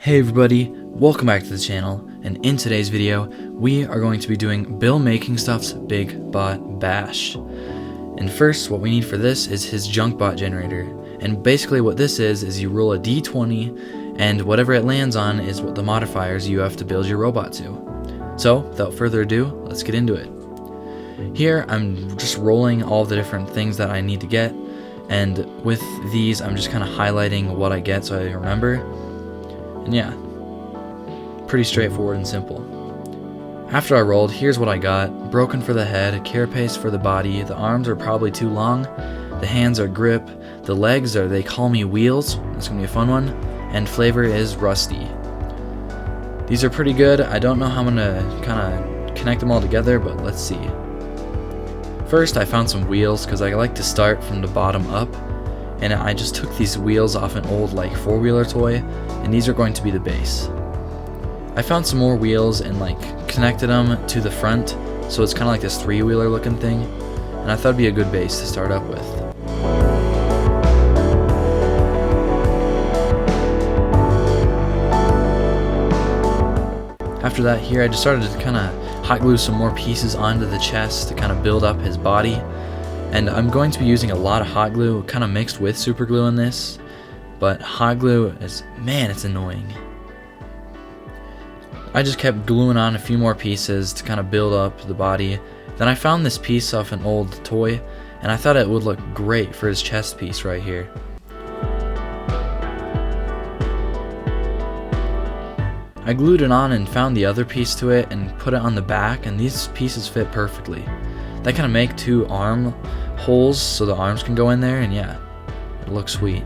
Hey everybody, welcome back to the channel, and in today's video, we are going to be doing Bill Making Stuff's Bigbotbash. And first, what we need for this is his junk bot generator. And basically what this is you roll a d20, and whatever it lands on is what the modifiers you have to build your robot to. So, without further ado, let's get into it. Here, I'm just rolling all the different things that I need to get, and with these, I'm just kind of highlighting what I get so I remember. And yeah, pretty straightforward and simple. After I rolled, here's what I got. Broken for the head, carapace for the body, the arms are probably too long, the hands are grip, the legs are they call me wheels, that's gonna be a fun one, and flavor is rusty. These are pretty good. I don't know how I'm gonna kinda connect them all together, but let's see. First, I found some wheels because I like to start from the bottom up, and I just took these wheels off an old like four-wheeler toy, and these are going to be the base. I found some more wheels and connected them to the front, so it's kind of like this three-wheeler looking thing, and I thought it'd be a good base to start up with. After that, here I just started to kind of hot glue some more pieces onto the chest to kind of build up his body. And I'm going to be using a lot of hot glue, kind of mixed with super glue in this, but hot glue is, man, it's annoying. I just kept gluing on a few more pieces to kind of build up the body. Then I found this piece off an old toy, and I thought it would look great for his chest piece right here. I glued it on and found the other piece to it and put it on the back, and these pieces fit perfectly. They kind of make two arm holes so the arms can go in there, and yeah, it looks sweet.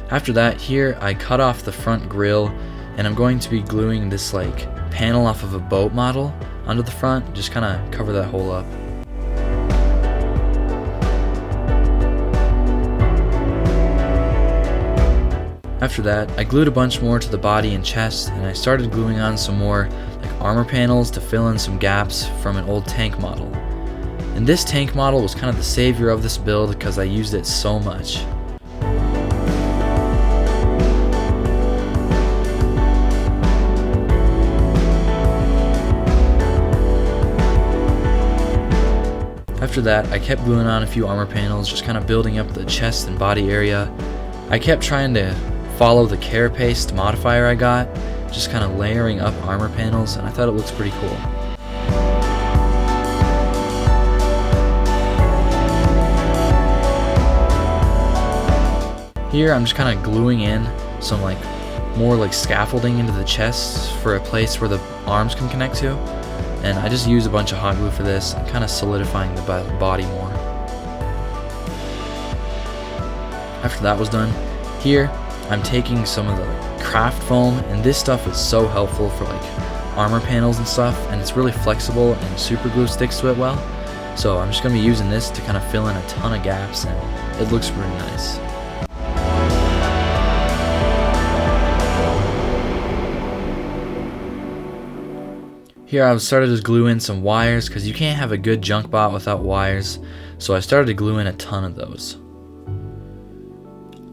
After that, here I cut off the front grill, and I'm going to be gluing this panel off of a boat model onto the front, just kind of cover that hole up. After that, I glued a bunch more to the body and chest, and I started gluing on some more armor panels to fill in some gaps from an old tank model. And this tank model was kind of the savior of this build because I used it so much. After that, I kept gluing on a few armor panels, just kind of building up the chest and body area. I kept trying to follow the carapace modifier I got, just kind of layering up armor panels, and I thought it looks pretty cool. Here I'm just kind of gluing in some more scaffolding into the chest for a place where the arms can connect to, and I just use a bunch of hot glue for this and kind of solidifying the body more. After that was done, here I'm taking some of the craft foam, and this stuff is so helpful for armor panels and stuff, and it's really flexible and super glue sticks to it well. So I'm just going to be using this to kind of fill in a ton of gaps, and it looks really nice. Here I started to glue in some wires because you can't have a good junk bot without wires, so I started to glue in a ton of those.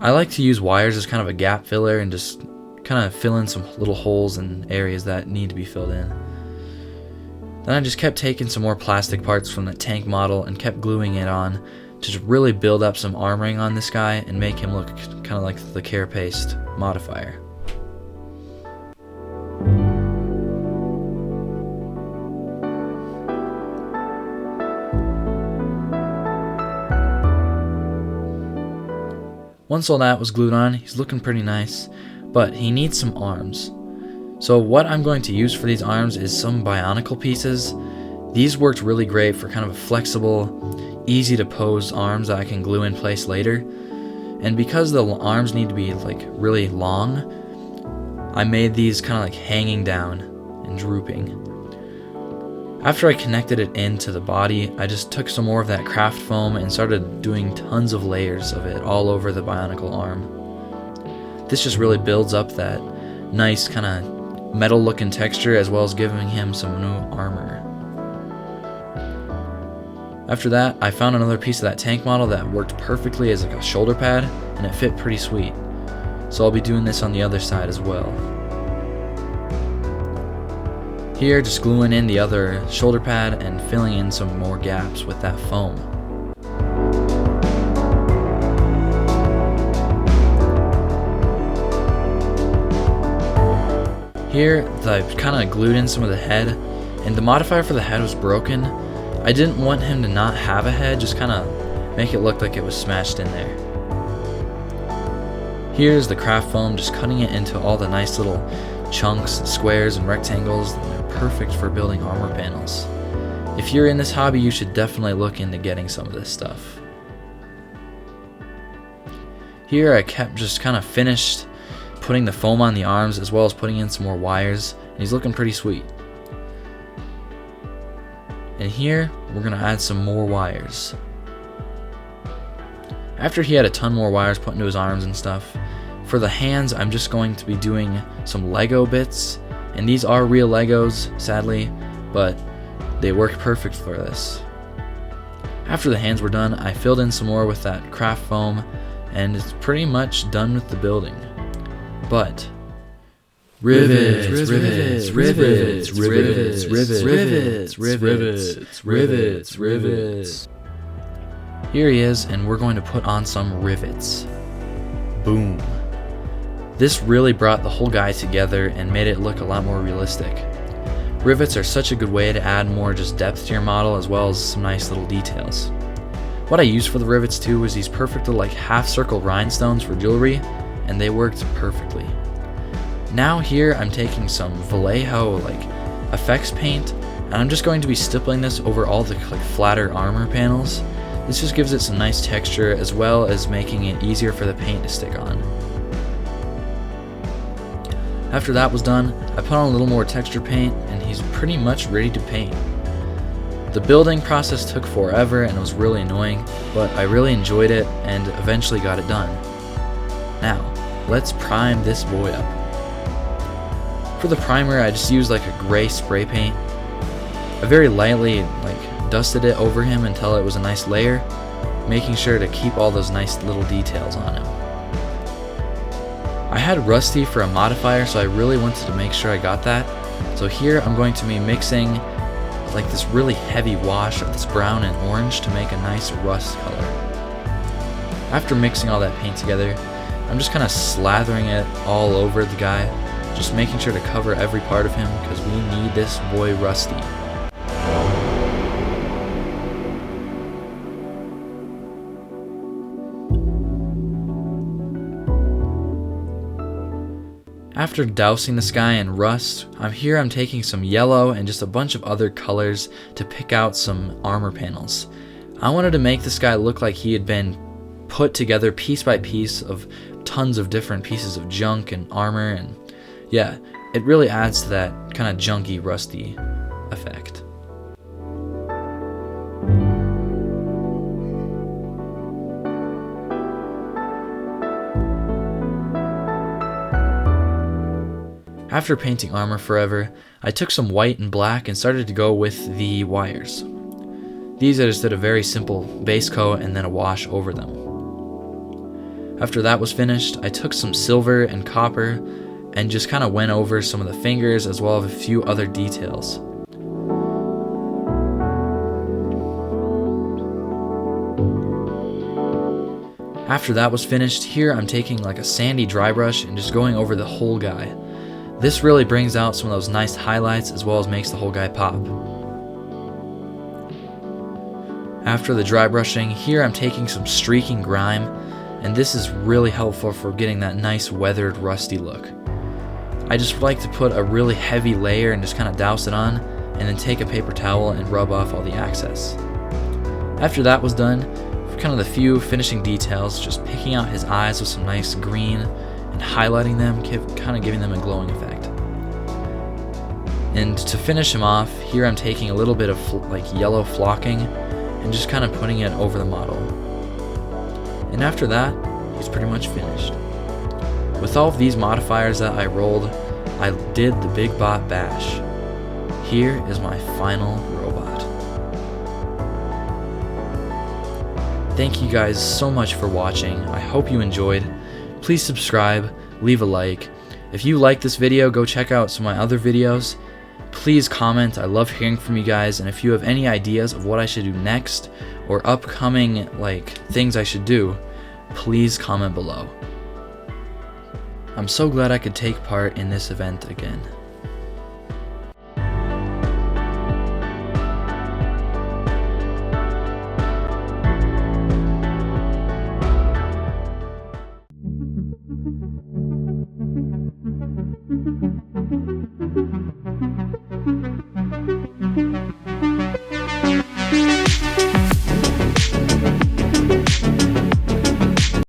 I like to use wires as kind of a gap filler and just kind of fill in some little holes and areas that need to be filled in. Then I just kept taking some more plastic parts from the tank model and kept gluing it on to just really build up some armoring on this guy and make him look kind of like the carapace modifier. Once all that was glued on, he's looking pretty nice, but he needs some arms. So what I'm going to use for these arms is some bionicle pieces. These worked really great for kind of a flexible, easy to pose arms that I can glue in place later. And because the arms need to be really long, I made these kind of hanging down and drooping. After I connected it into the body, I just took some more of that craft foam and started doing tons of layers of it all over the bionicle arm. This just really builds up that nice kind of metal looking texture, as well as giving him some new armor. After that, I found another piece of that tank model that worked perfectly as a shoulder pad, and it fit pretty sweet. so I'll be doing this on the other side as well. Here, just gluing in the other shoulder pad and filling in some more gaps with that foam. Here, I've kind of glued in some of the head, and the modifier for the head was broken. I didn't want him to not have a head, just kind of make it look like it was smashed in there. Here's the craft foam, just cutting it into all the nice little chunks, squares, and rectangles, and they're perfect for building armor panels. If you're in this hobby, you should definitely look into getting some of this stuff. Here I kept just kind of finished putting the foam on the arms as well as putting in some more wires, and he's looking pretty sweet. And here we're going to add some more wires. After he had a ton more wires put into his arms and stuff, for the hands I'm just going to be doing some Lego bits, and these are real Legos, sadly, but they work perfect for this. After the hands were done, I filled in some more with that craft foam, and it's pretty much done with the building. But rivets, rivets, rivets, rivets, rivets, rivets, rivets, rivets, rivets. Here he is, and we're going to put on some rivets. Boom. This really brought the whole guy together and made it look a lot more realistic. Rivets are such a good way to add more just depth to your model as well as some nice little details. What I used for the rivets too was these perfect little like half circle rhinestones for jewelry, and they worked perfectly. Now here I'm taking some Vallejo like effects paint, and I'm just going to be stippling this over all the like flatter armor panels. This just gives it some nice texture as well as making it easier for the paint to stick on. After that was done, I put on a little more texture paint, and he's pretty much ready to paint. The building process took forever and it was really annoying, but I really enjoyed it and eventually got it done. Now, let's prime this boy up. For the primer, I just used like a gray spray paint. I very lightly dusted it over him until it was a nice layer, making sure to keep all those nice little details on him. I had Rusty for a modifier, so I really wanted to make sure I got that. So here I'm going to be mixing like this really heavy wash of this brown and orange to make a nice rust color. After mixing all that paint together, I'm just kind of slathering it all over the guy, just making sure to cover every part of him because we need this boy Rusty. After dousing this guy in rust, I'm taking some yellow and just a bunch of other colors to pick out some armor panels. I wanted to make this guy look like he had been put together piece by piece of tons of different pieces of junk and armor, and yeah, it really adds to that kind of junky, rusty effect. After painting armor forever, I took some white and black and started to go with the wires. These I just did a very simple base coat and then a wash over them. After that was finished, I took some silver and copper and just kind of went over some of the fingers as well as a few other details. After that was finished, here I'm taking like a sandy dry brush and just going over the whole guy. This really brings out some of those nice highlights as well as makes the whole guy pop. After the dry brushing, here I'm taking some streaking grime, and this is really helpful for getting that nice weathered rusty look. I just like to put a really heavy layer and just kind of douse it on, and then take a paper towel and rub off all the excess. After that was done, for kind of the few finishing details, just picking out his eyes with some nice green and highlighting them, kind of giving them a glowing effect. And to finish him off, here I'm taking a little bit of yellow flocking and just kind of putting it over the model. And after that, he's pretty much finished. With all of these modifiers that I rolled, I did the Bigbotbash. Here is my final robot. Thank you guys so much for watching. I hope you enjoyed. please subscribe, leave a like. If you like this video, go check out some of my other videos. Please comment. I love hearing from you guys, and if you have any ideas of what I should do next or upcoming things I should do, please comment below. I'm so glad I could take part in this event again.